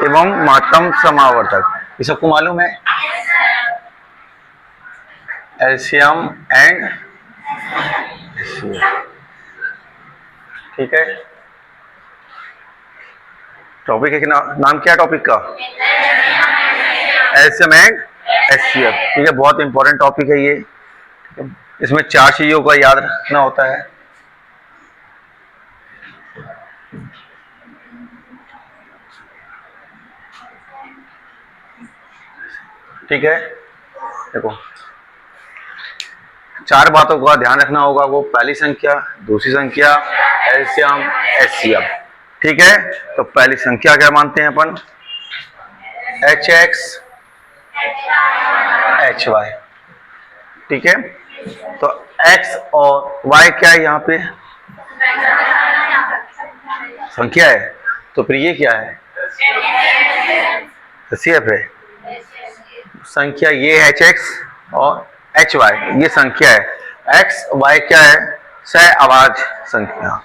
एवं महत्तम समावर्तक, ये सबको मालूम है। एलसीएम एंड, ठीक है। टॉपिक है कि नाम क्या है टॉपिक का? एलसीएम एंड एचसीएफ, ठीक है। बहुत इंपॉर्टेंट टॉपिक है ये। इसमें 4 चीजों का याद रखना होता है। ठीक है, देखो 4 बातों का ध्यान रखना होगा। वो पहली संख्या, दूसरी संख्या, एलसीएम, एचसीएफ, ठीक है। तो पहली संख्या क्या मानते हैं अपन? एच एक्स एच वाई, ठीक है। तो एक्स और वाई क्या है यहाँ पे? संख्या है। तो फिर ये क्या है? सीएफ है। संख्या ये एच एक्स और एच वाई, ये संख्या है। एक्स वाई क्या है? सह आवाज संख्या।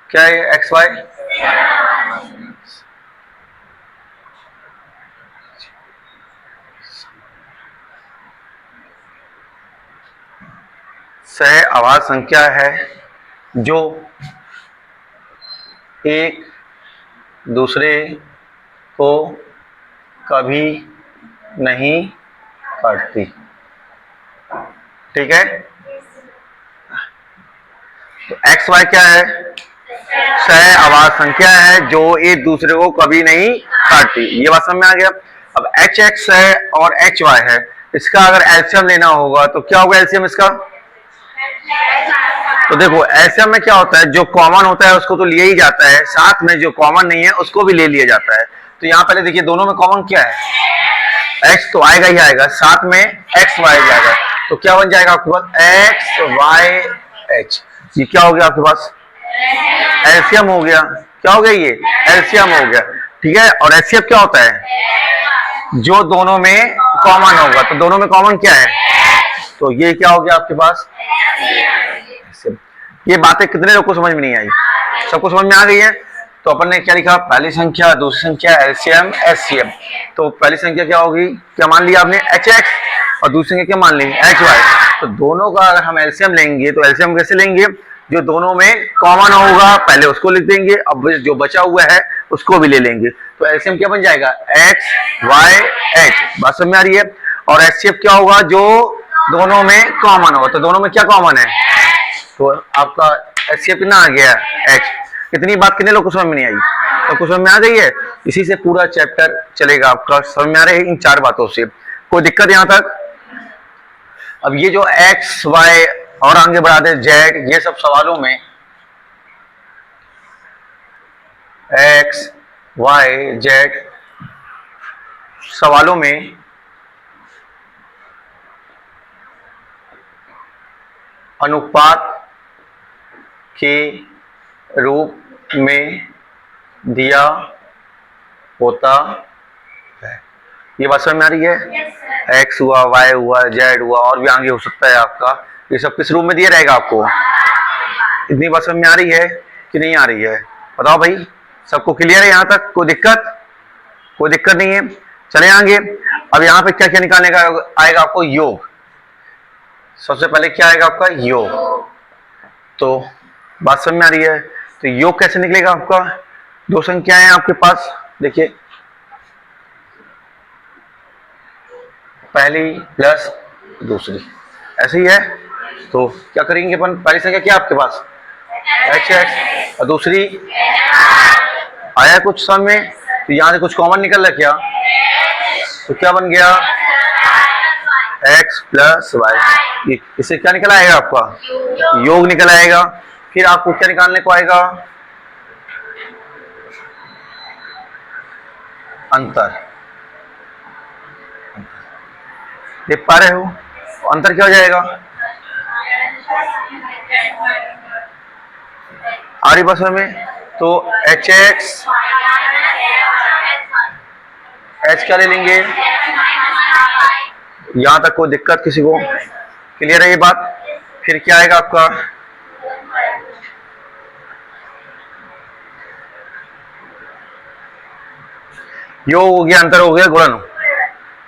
क्या है एक्स वाई? सह आवाज संख्या है जो एक दूसरे को कभी नहीं काटती, ठीक है। तो एक्स वाई क्या है? सह आवाज संख्या है जो एक दूसरे को कभी नहीं काटती, ये बात समझ में आ गया। अब एच एक्स है और एच वाई है, इसका अगर एलसीएम लेना होगा तो क्या होगा एलसीएम इसका? तो देखो एलसीएम में क्या होता है, जो कॉमन होता है उसको तो लिया ही जाता है, साथ में जो कॉमन नहीं है उसको भी ले लिया जाता है। तो यहाँ पहले देखिए दोनों में कॉमन क्या है? एक्स तो आएगा ही आएगा, साथ में एक्स वाई जाएगा। तो क्या बन जाएगा आपके पास? X Y H. ये क्या हो गया आपके पास? एलसीएम हो गया। क्या हो गया? ये एलसीएम हो गया, ठीक है। और एचसीएफ क्या होता है? जो दोनों में कॉमन होगा। तो दोनों में कॉमन क्या है? तो ये क्या हो गया आपके पास? ये बातें कितने लोग को समझ में नहीं आई? सबको समझ में आ गई है। तो अपन ने क्या लिखा? पहली संख्या, दूसरी संख्या, एलसीएम, एचसीएफ। तो पहली संख्या क्या होगी? क्या मान लिया आपने? H x. और दूसरी संख्या क्या मान ली? H Y. तो दोनों का अगर हम एलसीएम लेंगे तो एलसीएम कैसे लेंगे? जो दोनों में कॉमन होगा पहले उसको लिख देंगे, अब जो बचा हुआ है उसको भी ले लेंगे। तो एलसीएम क्या बन जाएगा? X Y H. बात समझ में आ रही है। और एचसीएफ क्या होगा? जो दोनों में कॉमन होगा। तो दोनों में क्या कॉमन है? तो आपका एचसीएफ कितना आ गया? एच। कितनी बात कितने लोग को समझ में नहीं आई? तो कुछ समझ में आ गई है। इसी से पूरा चैप्टर चलेगा आपका। समझ में आ रहे हैं इन 4 बातों से? कोई दिक्कत यहां तक? अब ये जो एक्स वाई और आगे बढ़ा दे जेड, ये सब सवालों में एक्स वाई जेड सवालों में अनुपात के रूप में दिया होता है। ये बात समझ में आ रही है? एक्स हुआ, वाई हुआ, जेड हुआ, और भी आगे हो सकता है आपका। ये सब किस रूप में दिया रहेगा आपको? इतनी बात समझ में आ रही है कि नहीं आ रही है? बताओ भाई, सबको क्लियर है यहाँ तक? कोई दिक्कत? कोई दिक्कत नहीं है। चले आगे। अब यहाँ पे क्या क्या निकालने का आएगा आपको? योग। सबसे पहले क्या आएगा आपका? योग। तो बात समझ में आ रही है। तो योग कैसे निकलेगा आपका? 2 संख्याएं हैं आपके पास, देखिए पहली प्लस दूसरी, ऐसे ही है। तो क्या करेंगे अपन? पहली संख्या क्या आपके पास? H x. और दूसरी आया कुछ समझ में? तो यहां से कुछ कॉमन निकल रहा क्या? तो क्या बन गया? X plus Y. इससे क्या निकल आएगा आपका? योग निकल आएगा। फिर आपको क्या निकालने को आएगा? अंतर। देख पा रहे हो? अंतर क्या हो जाएगा? आ रही बस में। तो एच एक्स, एच क्या ले लेंगे? यहां तक कोई दिक्कत किसी को? क्लियर है ये बात? फिर क्या आएगा आपका? योग हो गया, अंतर हो गया, गुणन।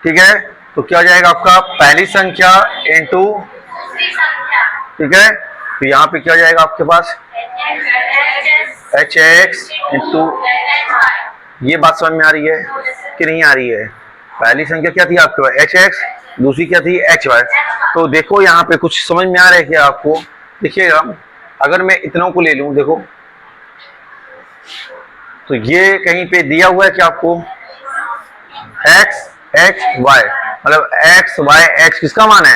ठीक है, तो क्या हो जाएगा आपका पहली संख्या इंटू, ठीक है, तो यहाँ पे क्या हो जाएगा आपके पास एच एक्स इंटू, ये बात समझ में आ रही है कि नहीं आ रही है? पहली संख्या क्या थी आपके पास एच एक्स, दूसरी क्या थी एच वाई। तो देखो यहाँ पे कुछ समझ में आ रहा है क्या आपको? देखिएगा, अगर मैं इतनों को ले लूं, देखो तो ये कहीं पे दिया हुआ है कि आपको एक्स एच वाई, मतलब एक्स वाई एक्स किसका मान है?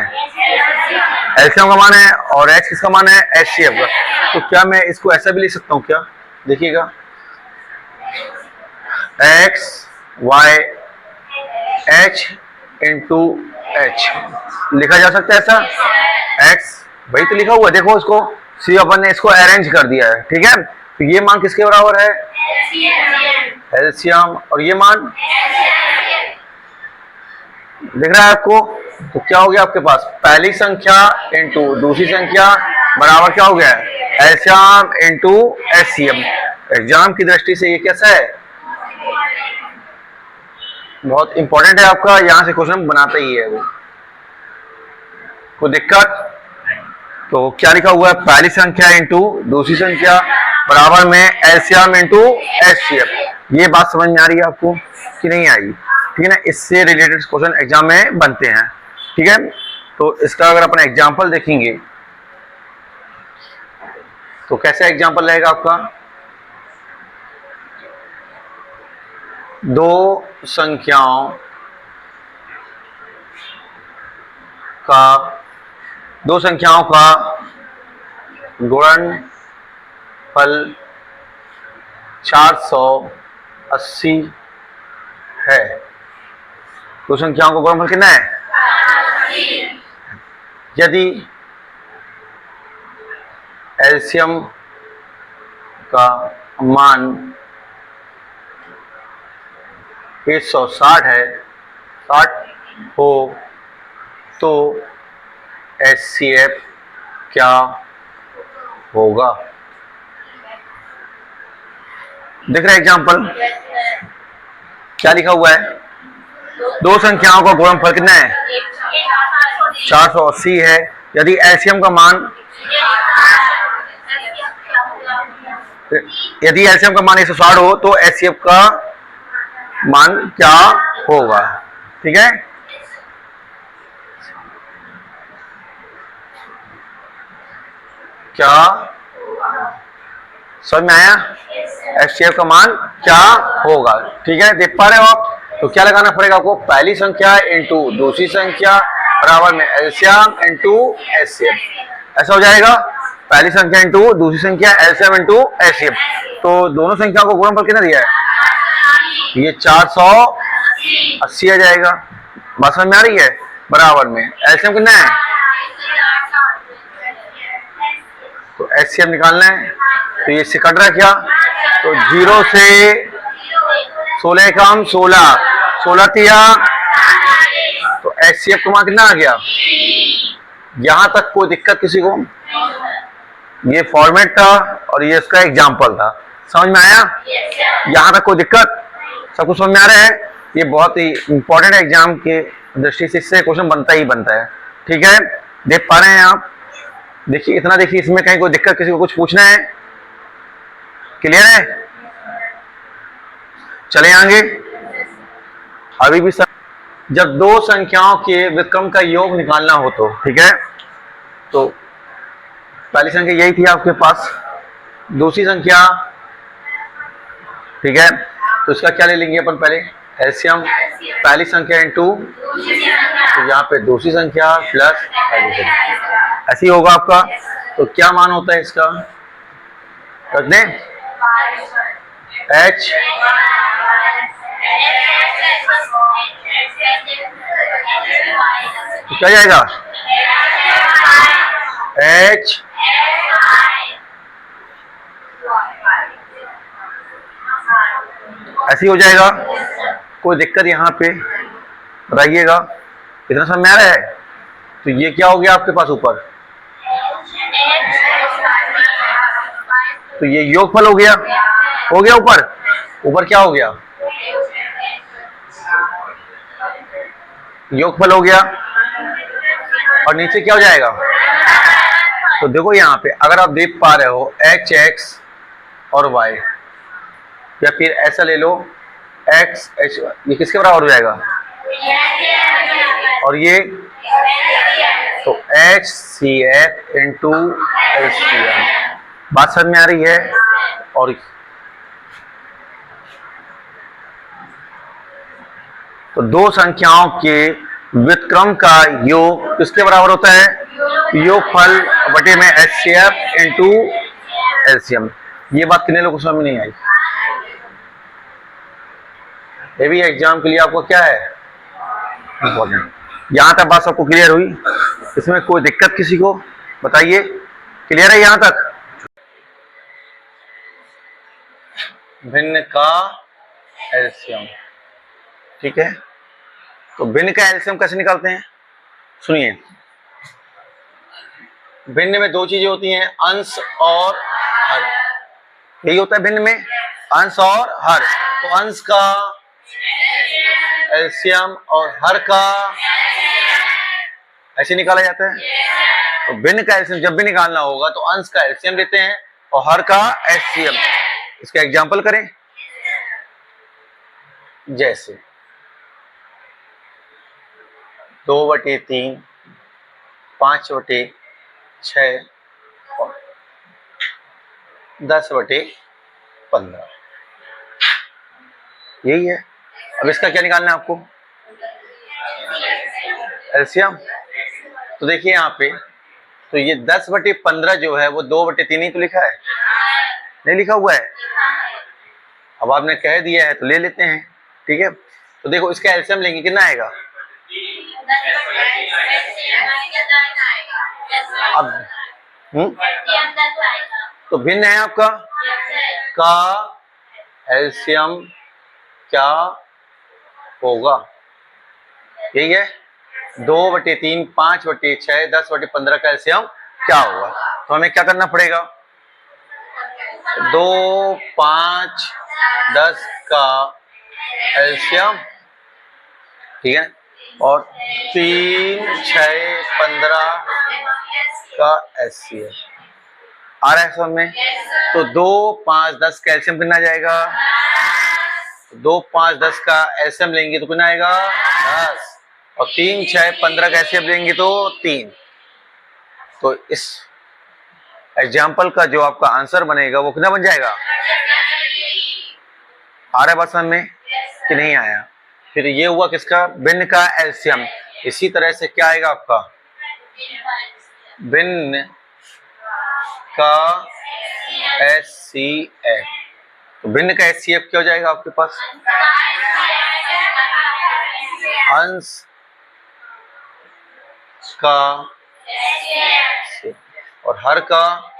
एलसीएम का मान है, और एच किसका मान है? एचसीएफ का। तो क्या मैं इसको ऐसा भी लिख सकता हूँ क्या? देखिएगा, X Y H into H लिखा जा सकता है ऐसा? एक्स वही तो लिखा हुआ है, देखो इसको सी अपन ने इसको अरेंज कर दिया है। ठीक है, तो ये मान किसके बराबर है? एलसीएम। और ये मान दिख रहा है आपको? तो क्या हो गया आपके पास पहली संख्या इंटू दूसरी संख्या बराबर क्या हो गया? LCM into HCM. एग्जाम की दृष्टि से ये कैसा है? बहुत इंपॉर्टेंट है आपका, यहां से क्वेश्चन बनाता ही है वो। कोई दिक्कत? तो क्या लिखा हुआ है? पहली संख्या इंटू दूसरी संख्या बराबर में एलसीएम इंटू एचसीएफ। ये बात समझ में आ रही है आपको कि नहीं आई? ठीक है ना, इससे रिलेटेड क्वेश्चन एग्जाम में बनते हैं। ठीक है, तो इसका अगर अपन एग्जाम्पल देखेंगे तो कैसा एग्जाम्पल रहेगा आपका? दो संख्याओं का गुणनफल 480 है। दो संख्याओं का गुणनफल कितना है? यदि एलसीएम का मान 160 है, 60 हो, तो एचसीएफ क्या होगा? देख रहे एग्जाम्पल क्या लिखा हुआ है? दो संख्याओं का गुणनफल कितना है? 480 है। यदि एलसीएम का मान 160 हो तो एचसीएफ का मान क्या होगा? ठीक है, क्या समझ में आया? एचसीएफ का मान क्या होगा? ठीक है, देख पा रहे हो आप? तो क्या लगाना पड़ेगा आपको? पहली संख्या इंटू दूसरी संख्या बराबर में एलसीएम इंटू एचसीएफ। ऐसा हो जाएगा, पहली संख्या इंटू दूसरी संख्या एलसीएम इंटू एचसीएफ। तो दोनों संख्याओं को गुणनफल कितना दिया है? ये 480 आ जाएगा। बात समझ में आ रही है? बराबर में एलसीएम कितना है? तो एचसीएफ निकालना है, तो ये इससे कट रहा है क्या? तो 0 से 16 कम 16, 16 तिया, तो एचसीएफ का मान कितना आ गया? यहां तक कोई दिक्कत किसी को? ये फॉर्मेट था और ये इसका एग्जाम्पल था, समझ में आया? यहां तक कोई दिक्कत? सब कुछ समझ में आ रहा है? ये बहुत ही इंपॉर्टेंट है एग्जाम के दृष्टि से, इससे क्वेश्चन बनता ही बनता है। ठीक है, देख पा रहे हैं आप? देखिए, इतना देखिए, इसमें कहीं कोई दिक्कत, किसी को कुछ पूछना है? क्लियर है? चले आगे। अभी भी जब दो संख्याओं के व्युत्क्रम का योग निकालना हो तो, ठीक है, तो पहली संख्या यही थी आपके पास, दूसरी संख्या, ठीक है, तो इसका क्या ले लेंगे अपन? पहले एलसीएम, पहली संख्या इंटू, तो यहाँ पे दूसरी संख्या प्लस पहली संख्या, ऐसी होगा आपका। तो क्या मान होता है इसका? रख दें एच, तो क्या जाएगा? एच ऐसी हो जाएगा। कोई दिक्कत यहाँ पे बताइएगा? इतना समझ में आ रहा है? तो ये क्या हो गया आपके पास ऊपर? तो ये योगफल हो गया ऊपर। ऊपर क्या हो गया? योगफल हो गया, और नीचे क्या हो जाएगा? तो देखो यहाँ पे अगर आप देख पा रहे हो एच एक्स और वाई, या फिर ऐसा ले लो एक्स एच, ये किसके बराबर हो जाएगा? और ये तो H C F into H C M. बात समझ में आ रही है? और तो दो संख्याओं के व्युत्क्रम का योग किसके बराबर होता है? योगफल बटे में H C F into LCM. ये बात कितने लोगों को समझ में नहीं आई? ये भी एग्जाम के लिए आपको क्या है इम्पोर्टेंट। यहां तक बात सबको क्लियर हुई? इसमें कोई दिक्कत किसी को बताइए? क्लियर है यहां तक? भिन्न का एलसीएम, ठीक है। तो भिन्न का एलसीएम कैसे निकालते हैं? सुनिए, भिन्न में दो चीजें होती हैं, अंश और हर। यही होता है भिन्न में, अंश और हर। तो अंश का एलसीएम और हर का ऐसे निकाला जाता है। तो भिन्न का एलसीएम जब भी निकालना होगा तो अंश का एलसीएम लेते हैं और हर का एचसीएम। इसका एग्जांपल करें, जैसे 2/3, 5/6 और 10/15, यही है। अब इसका क्या निकालना है आपको? एलसीएम। तो देखिए यहाँ पे, तो ये 10/15 जो है वो 2/3 ही तो लिखा है, नहीं लिखा हुआ है। अब आपने कह दिया है तो ले लेते हैं, ठीक है। तो देखो इसका एलसीएम लेंगे, कितना आएगा? अब तो भिन्न है आपका, का एलसीएम क्या होगा? यही है, 2/3, 5/6, 10/15 का एलसीएम क्या होगा? तो हमें क्या करना पड़ेगा? 2, 5, 10 का एलसीएम, ठीक है, और 3, 6, 15 का एचसीएफ आ रहा है समझ में? तो 2, 5, 10 का एलसीएम कितना जाएगा? 2, 5, 10 का एलसीएम लेंगे तो कितना आएगा? 10, और 3, 6, 15 का एलसीएम लेंगे तो 3। तो इस एग्जाम्पल का जो आपका आंसर बनेगा वो कितना बन जाएगा? आ रहा है बात समझ में कि नहीं आया? फिर ये हुआ किसका? भिन्न का एलसीएम। इसी तरह से क्या आएगा आपका? भिन्न का एचसीएफ। तो भिन्न का एचसीएफ क्या हो जाएगा आपके पास? अंश का और हर का,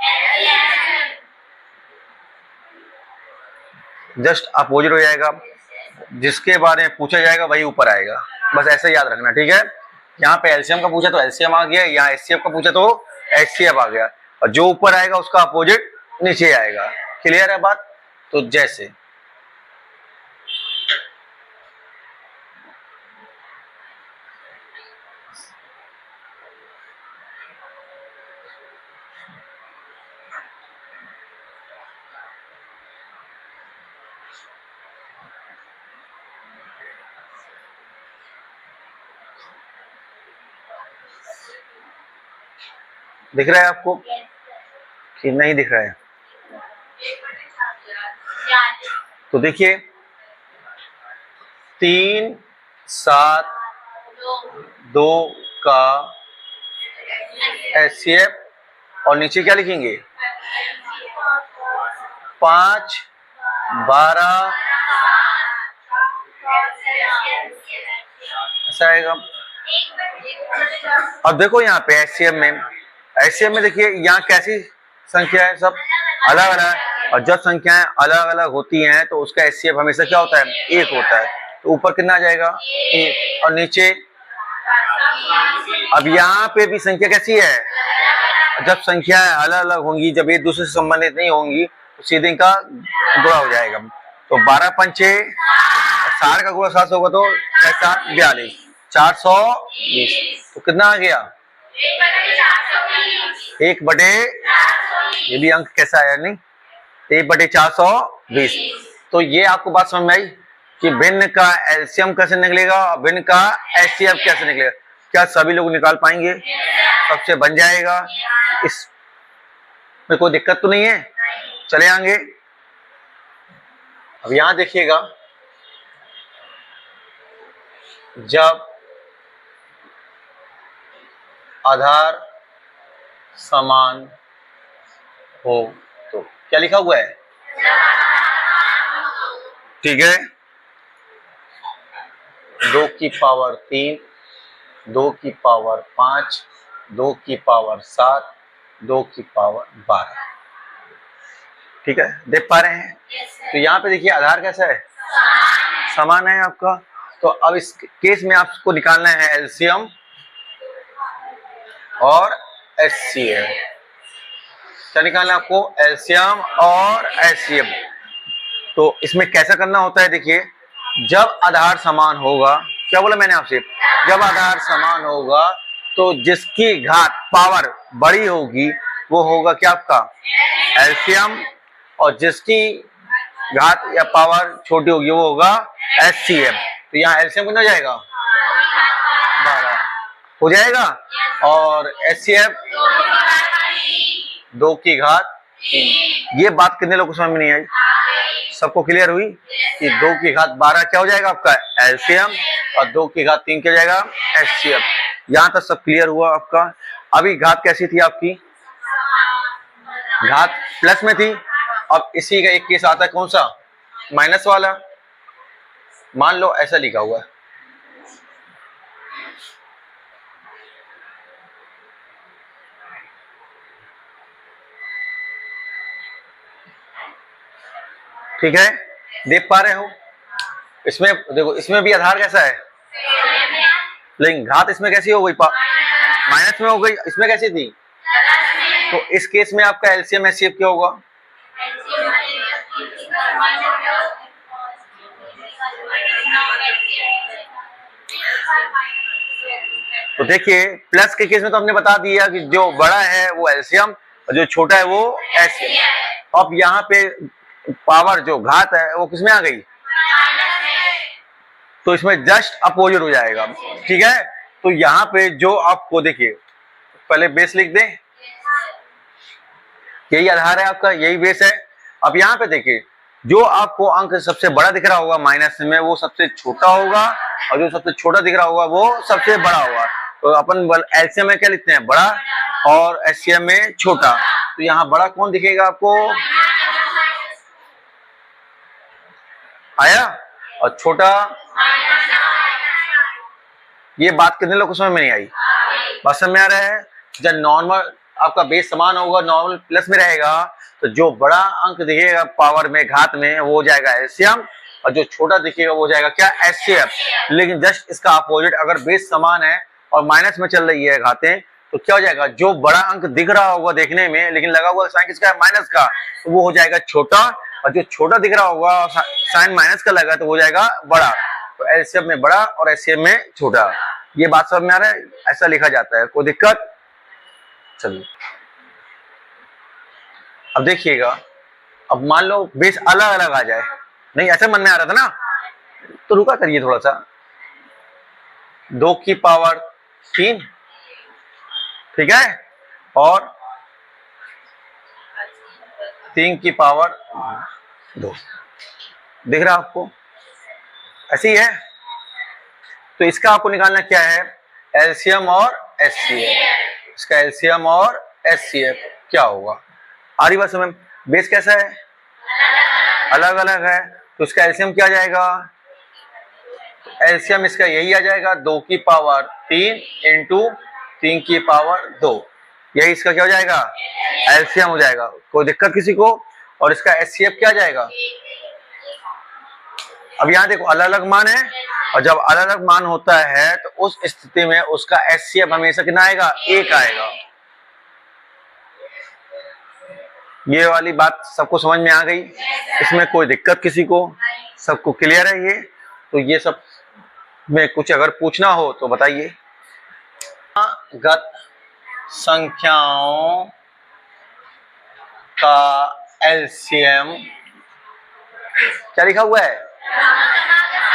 जस्ट अपोजिट हो जाएगा। जिसके बारे में पूछा जाएगा वही ऊपर आएगा, बस ऐसे याद रखना, ठीक है। यहाँ पे एलसीएम का पूछा तो एलसीएम आ गया, यहाँ एचसीएफ का पूछा तो एचसीएफ आ गया, और जो ऊपर आएगा उसका अपोजिट नीचे आएगा। क्लियर है बात? तो जैसे दिख रहा है आपको कि नहीं दिख रहा है? तो देखिए 3, 7, 2 का एचसीएफ और नीचे क्या लिखेंगे? 5, 12 ऐसा आएगा। अब देखो यहाँ पे एचसीएफ में देखिए यहाँ कैसी संख्या है, सब अलग अलग, और जब संख्याएं अलग अलग होती हैं तो उसका एचसीएफ हमेशा क्या होता है? 1 होता है। तो ऊपर कितना आ जाएगा? 1, और नीचे अब यहाँ पे भी संख्या कैसी है? जब संख्याएं अलग अलग होंगी, जब एक दूसरे से संबंधित नहीं होंगी तो सीधे का गुणा हो जाएगा। तो 12 पंचे 60 का गुणा 7 होगा तो 7, 42, 420, तो कितना आ गया 1/, ये भी अंक कैसा आया नहीं, 1/420। तो ये आपको बात समझ में आई कि भिन्न का एलसीएम कैसे निकलेगा और भिन्न का एचसीएफ कैसे निकलेगा। क्या सभी लोग निकाल पाएंगे? सबसे बन जाएगा, इसमें कोई दिक्कत तो नहीं है। चले आगे। अब यहां देखिएगा, जब आधार समान हो तो क्या लिखा हुआ है? ठीक है, 2 की पावर 3, 2 की पावर 5, 2 की पावर 7, 2 की पावर 12। ठीक है, देख पा रहे हैं? तो यहाँ पे देखिए आधार कैसा है? समान है आपका। तो अब इस केस में आपको निकालना है एलसीएम और एचसीएफ। क्या निकालना है आपको? एलसीएम और एचसीएफ। तो इसमें कैसा करना होता है, देखिए, जब आधार समान होगा, क्या बोला मैंने आपसे? जब आधार समान होगा तो जिसकी घात पावर बड़ी होगी वो होगा क्या आपका? एलसीएम, और जिसकी घात या पावर छोटी होगी वो होगा एचसीएफ। तो यहाँ एलसीएम कितना हो जाएगा? 12 हो जाएगा, और एचसीएफ 2 की घात 3। ये बात कितने लोगों को समझ में नहीं आई? सबको क्लियर हुई कि 2 की घात 12 क्या हो जाएगा आपका? एलसीएम, और 2 की घात 3 क्या हो जाएगा? एचसीएफ। यहां तक सब क्लियर हुआ आपका। अभी घात कैसी थी आपकी? घात प्लस में थी। अब इसी का एक केस आता है, कौन सा? माइनस वाला। मान लो ऐसा लिखा हुआ है, ठीक है, देख पा रहे हो? इसमें देखो, इसमें भी आधार कैसा है, लेकिन घात इसमें कैसी हो गई? माइनस में हो गई। इसमें कैसी थी? तो इस केस में आपका एलसीएम एचसीएफ क्या होगा? तो देखिए, प्लस के केस में तो हमने बता दिया कि जो बड़ा है वो एलसीएम और जो छोटा है वो एचसीएफ। अब यहाँ पे पावर जो घात है वो किसमें आ गई? तो इसमें जस्ट अपोजिट हो जाएगा। ठीक है, तो यहाँ पे जो आपको देखिए, पहले बेस लिख दें, यही आधार है आपका, यही बेस है। अब यहाँ पे देखिए, जो आपको अंक सबसे बड़ा दिख रहा होगा माइनस में, वो सबसे छोटा होगा, और जो सबसे छोटा दिख रहा होगा वो सबसे बड़ा होगा। तो अपन एलसीएम में क्या लिखते हैं? बड़ा, और एचसीएफ में छोटा। तो यहाँ बड़ा कौन दिखेगा आपको? आया, और छोटा। ये बात कितने लोगों को समझ में नहीं आई? बात समझ में आ रहा है? जब नॉर्मल आपका बेस समान होगा, नॉर्मल प्लस में रहेगा, तो जो बड़ा अंक दिखेगा पावर में, घात में, वो हो जाएगा एलसीएम, और जो छोटा दिखेगा वो जाएगा क्या? एचसीएफ। लेकिन जस्ट इसका अपोजिट, अगर बेस समान है और माइनस में चल रही है घातें, तो क्या हो जाएगा? जो बड़ा अंक दिख रहा होगा देखने में, लेकिन लगा हुआ साइन किसका है? माइनस का, तो वो हो जाएगा छोटा, और जो छोटा दिख रहा होगा साइन माइनस का लगा तो वो जाएगा बड़ा। तो एलसीएम में बड़ा और एचसीएफ में छोटा। ये बात समझ में आ रहा है? ऐसा लिखा जाता है, कोई दिक्कत? चलिए अब देखिएगा, अब मान लो बेस अलग अलग आ जाए, नहीं ऐसा मन में आ रहा था ना, तो रुका करिए थोड़ा सा। 2 की पावर 3, ठीक है, और 3 की पावर 2 दिख रहा आपको? ऐसे ही है। तो इसका आपको निकालना क्या है? एलसीएम और एचसीएफ। इसका एलसीएम और एचसीएफ क्या होगा? आ रही बात समझ? बेस कैसा है? अलग अलग है, तो इसका एलसीएम क्या आ जाएगा? एलसीएम इसका यही आ जाएगा, 2 की पावर 3 इंटू 3 की पावर 2। यही इसका क्या हो जाएगा? एलसीएम हो जाएगा। कोई दिक्कत किसी को? और इसका एचसीएफ क्या आ जाएगा? अब यहाँ देखो, अलग अलग मान है, और जब अलग अलग मान होता है तो उस स्थिति में उसका एचसीएफ हमेशा कितना आएगा? 1 आएगा। ये वाली बात सबको समझ में आ गई? इसमें कोई दिक्कत किसी को? सबको क्लियर है ये? तो ये सब में कुछ अगर पूछना हो तो बताइए। गत संख्याओं का एलसीएम क्या लिखा हुआ है?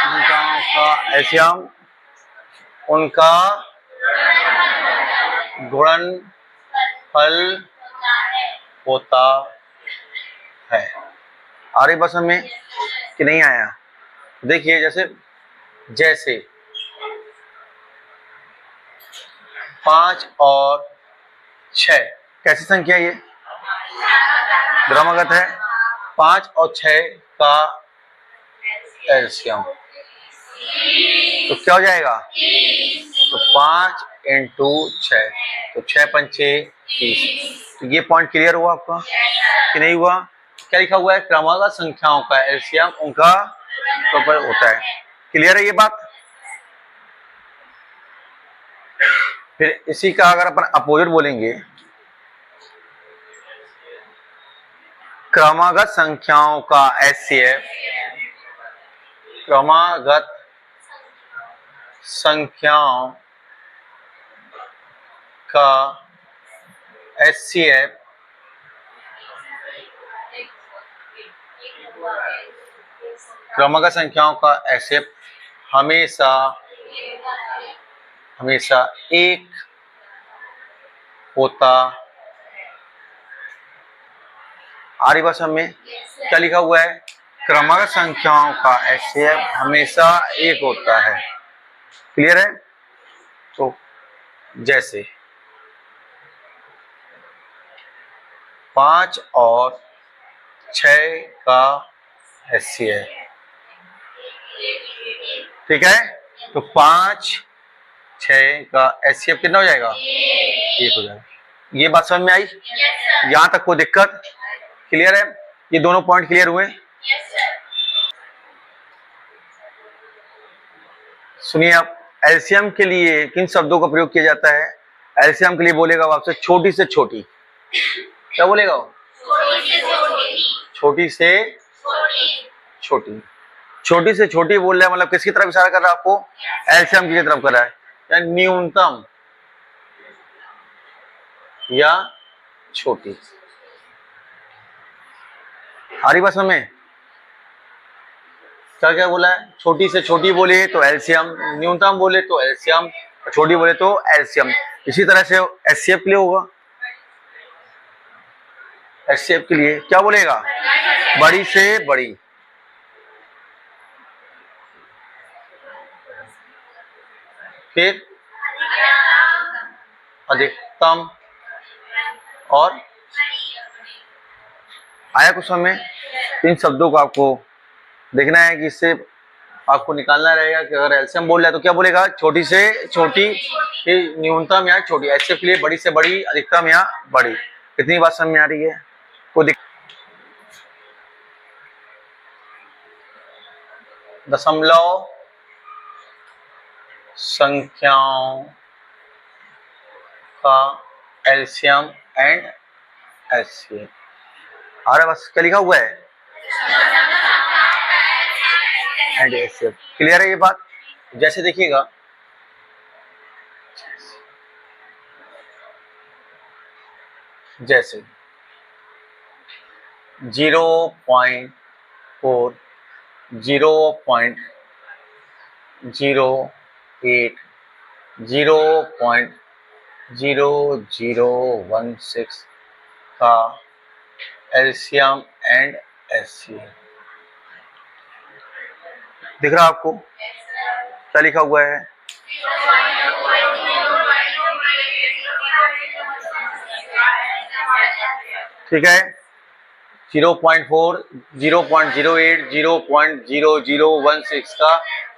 संख्याओं का एलसीएम उनका गुणनफल होता है। आ रही बस में कि नहीं आया? देखिए जैसे 5 और 6 कैसी संख्या है? ये क्रमागत है। 5 और 6 का एलसीएम तो क्या हो जाएगा? तो 5 इंटू 6 तो 6 पंचे 30। तो ये पॉइंट क्लियर हुआ आपका कि नहीं हुआ? क्या लिखा हुआ है? क्रमागत संख्याओं का एलसीएम उनका गुणनफल होता है। क्लियर है ये बात? फिर इसी का अगर अपन अपोजिट बोलेंगे, क्रमागत संख्याओं का एचसीएफ, क्रमागत संख्याओं का एचसीएफ क्रमागत संख्याओं का एचसीएफ हमेशा एक होता। आरी भाषा में क्या लिखा हुआ है? क्रमागत संख्याओं का एचसीएफ हमेशा एक होता है। क्लियर है? तो जैसे 5 और 6 का एचसीएफ, ठीक है? तो 5 6 का एचसीएफ कितना हो जाएगा? 1 हो जाएगा। ये बात समझ में आई? यहां तक कोई दिक्कत? क्लियर है? ये दोनों पॉइंट क्लियर हुए? सुनिए, आप एलसीएम के लिए किन शब्दों का प्रयोग किया जाता है? एलसीएम के लिए बोलेगा वो आपसे छोटी से छोटी। क्या बोलेगा वो? छोटी से छोटी। छोटी से छोटी बोल रहा है मतलब किसकी तरफ इशारा कर रहा है आपको? एलसीएम की तरफ कर रहा है, या न्यूनतम या छोटी। हरी भाषा में क्या क्या बोला है? छोटी से छोटी बोले तो एलसीएम, न्यूनतम बोले तो एलसीएम, छोटी बोले तो एलसीएम। इसी तरह से एचसीएफ के लिए होगा। एचसीएफ के लिए क्या बोलेगा? बड़ी से बड़ी। फिर अधिकतम और आया कुछ समय। इन शब्दों को आपको देखना है कि इससे आपको निकालना रहेगा कि अगर एलसीएम बोल रहा है तो क्या बोलेगा? छोटी से छोटी, न्यूनतम या छोटी। एचसीएफ के लिए बड़ी से बड़ी, अधिकतम या बड़ी। कितनी बात समझ में आ रही है? कोई दशमलव संख्याओं का एलसीएम एंड एचसीएफ। अरे बस क्या लिखा हुआ है? And HCF. क्लियर है ये बात? जैसे देखिएगा, जैसे 0.4 0.08 0.0016 का एलसीएम एंड एचसीएफ दिख रहा आपको? क्या लिखा हुआ है? ठीक है, 0.4 0.08 0.0016 का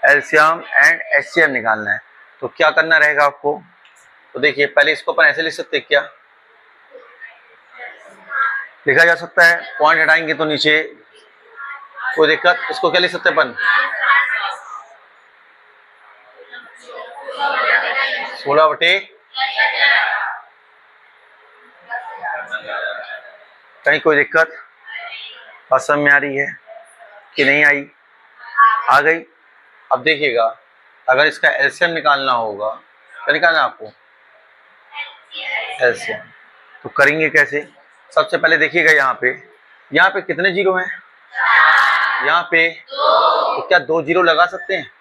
एलसीएम एंड एचसीएफ निकालना है। तो क्या करना रहेगा आपको? तो देखिए, पहले इसको अपन ऐसे लिख सकते हैं। क्या लिखा जा सकता है? पॉइंट हटाएंगे तो नीचे कोई दिक्कत। इसको क्या लिख सकते हैं अपन? 16/, कहीं कोई दिक्कत? बात समझ में आ रही है कि नहीं आई? आ गई? अब देखिएगा, अगर इसका एलसीएम निकालना होगा, क्या निकालना है आपको? एलसीएम। तो करेंगे कैसे? सबसे पहले देखिएगा यहाँ पे कितने जीरो हैं? यहाँ पे तो क्या 2 जीरो लगा सकते हैं?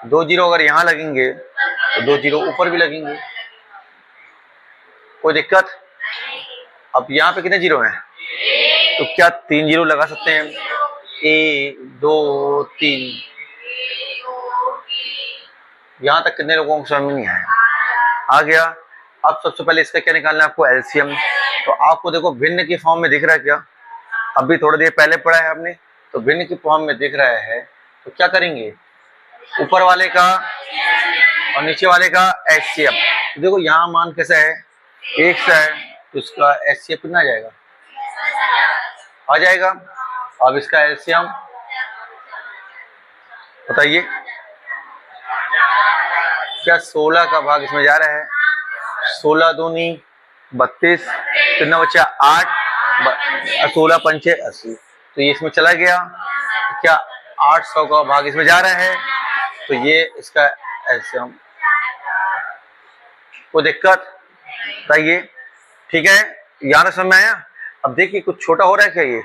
2 जीरो अगर यहाँ लगेंगे तो 2 जीरो ऊपर भी लगेंगे, कोई दिक्कत? अब यहाँ पे कितने जीरो हैं? तो क्या 3 जीरो लगा सकते हैं? 1 2 3। यहाँ तक कितने लोगों को समझ में नहीं आया? आ गया। अब सबसे पहले इसका क्या निकालना है आपको? एलसीएम। तो आपको देखो भिन्न की फॉर्म में दिख रहा है क्या? अभी थोड़ी देर पहले पढ़ा है आपने, तो भिन्न की फॉर्म में दिख रहा है। तो क्या करेंगे? ऊपर वाले का और नीचे वाले का एचसीएफ। तो देखो यहाँ मान कैसा है? 1 सा है, तो इसका एचसीएफ कितना आ जाएगा? आ जाएगा। अब इसका एलसीएम बताइए, क्या 16 का भाग इसमें जा रहा है? 16 दूनी 32, कितना बचा? 8, 16 पंचे 80, तो ये इसमें चला गया। क्या 800 का भाग इसमें जा रहा है? तो ये इसका एलसीएम। कोई दिक्कत? बताइए। ठीक है, यहाँ तक समझ में आया? अब देखिए कुछ छोटा हो रहा है क्या ये?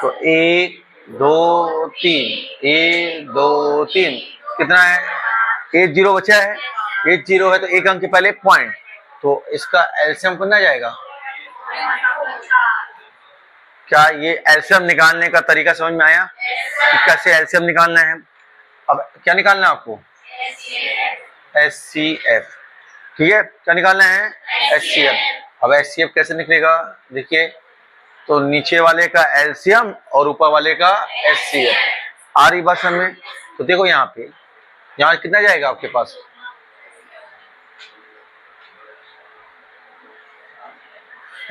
तो 1 2 3, 1 2 3, कितना है? 1 जीरो बचा है। 1 जीरो है तो 1 अंक के पहले पॉइंट, तो इसका एलसीएम कितना जाएगा? क्या ये एलसीएम निकालने का तरीका समझ में आया कि कैसे एलसीएम निकालना है? अब क्या निकालना है आपको? एचसीएफ। ठीक है, क्या निकालना है? एचसीएफ। अब एचसीएफ कैसे निकलेगा? देखिए, तो नीचे वाले का एलसीएम और ऊपर वाले का एचसीएफ। आ रही बात समझ में? तो देखो यहाँ कितना जाएगा आपके पास?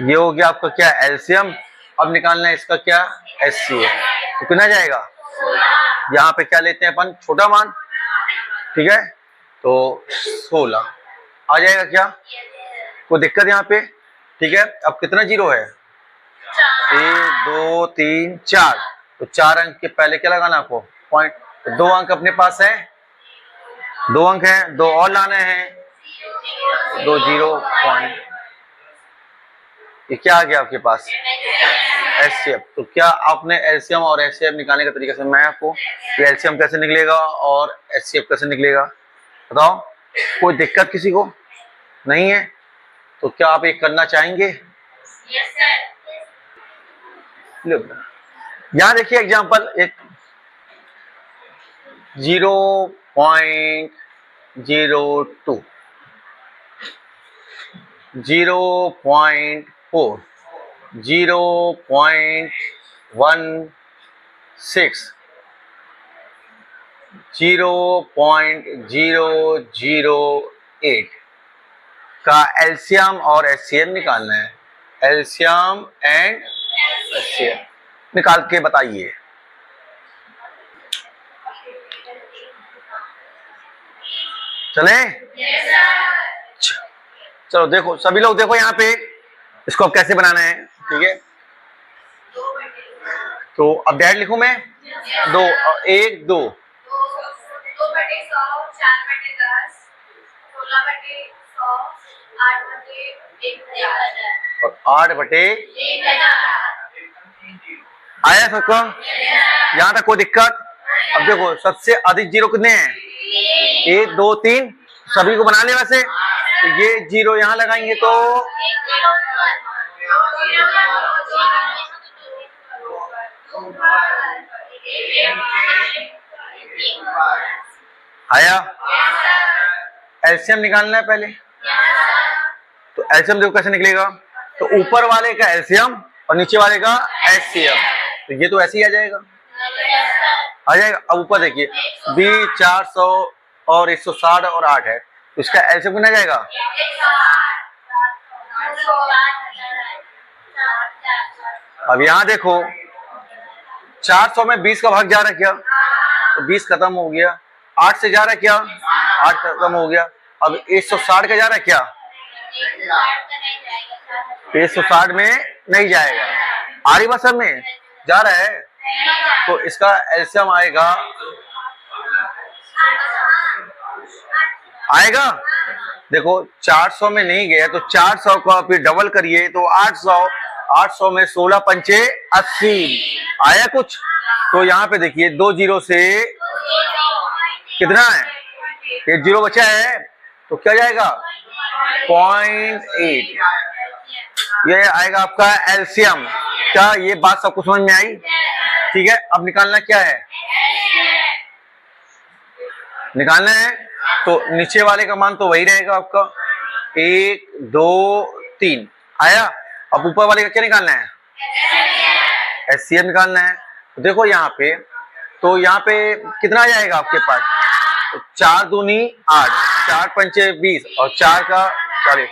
ये हो गया आपका क्या? एलसीएम। अब निकालना है इसका क्या? एचसीएफ। तो कितना जाएगा? यहाँ पे क्या लेते हैं अपन? छोटा मान। ठीक है, तो 16 आ जाएगा क्या? कोई दिक्कत यहाँ पे? ठीक है, अब कितना जीरो है? 1 2 3 4, तो 4 अंक के पहले क्या लगाना आपको? पॉइंट। तो 2 अंक अपने पास है, 2 अंक हैं, 2 और लाने हैं, 2 जीरो पॉइंट। ये क्या आ गया आपके पास? एचसीएफ। तो क्या आपने एलसीएम और एचसीएफ निकालने का तरीका समझाया आपको? ये एलसीएम कैसे निकलेगा और एचसीएफ कैसे निकलेगा? बताओ। कोई दिक्कत किसी को नहीं है? तो क्या आप ये करना चाहेंगे? यहां देखिए एग्जांपल एक 0.02, 0.4, 0.16, 0.008 का एलसीएम और एचसीएफ निकालना है। एलसीएम एंड एचसीएफ निकाल के बताइए। चले? चलो देखो सभी लोग, देखो यहाँ पे इसको अब कैसे बनाना है। ठीक है, तो अब डैड लिखूं मैं? 2 1 2 और 8/1000 आया सबको? यहाँ तक कोई दिक्कत? अब देखो सबसे अधिक जीरो कितने हैं? 1 2 3, सभी को बना ले वैसे। तो ये जीरो यहाँ लगाएंगे तो आया। एलसीएम निकालना है पहले, तो एलसीएम देखो कैसे निकलेगा? तो ऊपर वाले का एलसीएम और नीचे वाले का एचसीएफ, तो ये तो ऐसे ही आ जाएगा। आ जाएगा। अब ऊपर देखिए 20 400 और 160 और 8 है, तो इसका एलसीएम कितना जाएगा? अब यहां देखो 400 में 20 का भाग जा रहा है क्या? तो 20 खत्म हो गया। 8 से जा रहा है क्या? 8 खत्म हो गया। अब 160 का जा रहा है क्या? 160 में नहीं जाएगा। आरी बसर में जा रहा है, तो इसका एलसीएम आएगा आएगा। देखो 400 में नहीं गया तो 400 को फिर डबल करिए तो 800, 800 में 16 पंचे 80 आया कुछ। तो यहाँ पे देखिए 2 जीरो से कितना है, एक जीरो बचा है तो क्या जाएगा 0.8, ये आएगा आपका एलसीएम। क्या ये बात सबको समझ में आई? ठीक है, अब निकालना क्या है, निकालना है तो नीचे वाले का मान तो वही रहेगा आपका 1 2 3 आया। अब ऊपर वाले का क्या निकालना है, एचसीएफ निकालना है। तो देखो यहाँ पे, तो यहाँ पे कितना आ जाएगा आपके पास, तो 4 दूनी 8, 4 पंचे 20 और 4 का 40,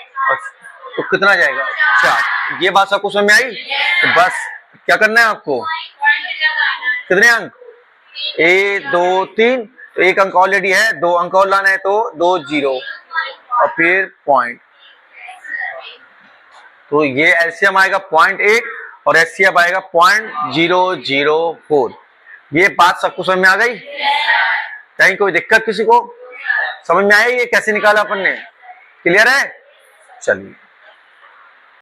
तो कितना जाएगा 4। ये बात सबको समझ में आई? तो बस क्या करना है आपको, कितने अंक 1 2 3, तो एक अंक ऑलरेडी है, 2 अंक और लाना है तो 2 जीरो और फिर पॉइंट, तो ये एलसीएम आएगा 0.8 और एचसीएफ आएगा 0.004। ये बात सबको समझ में आ गई? कहीं कोई दिक्कत किसी को समझ में आई? ये कैसे निकाला अपन ने, क्लियर है? चलिए।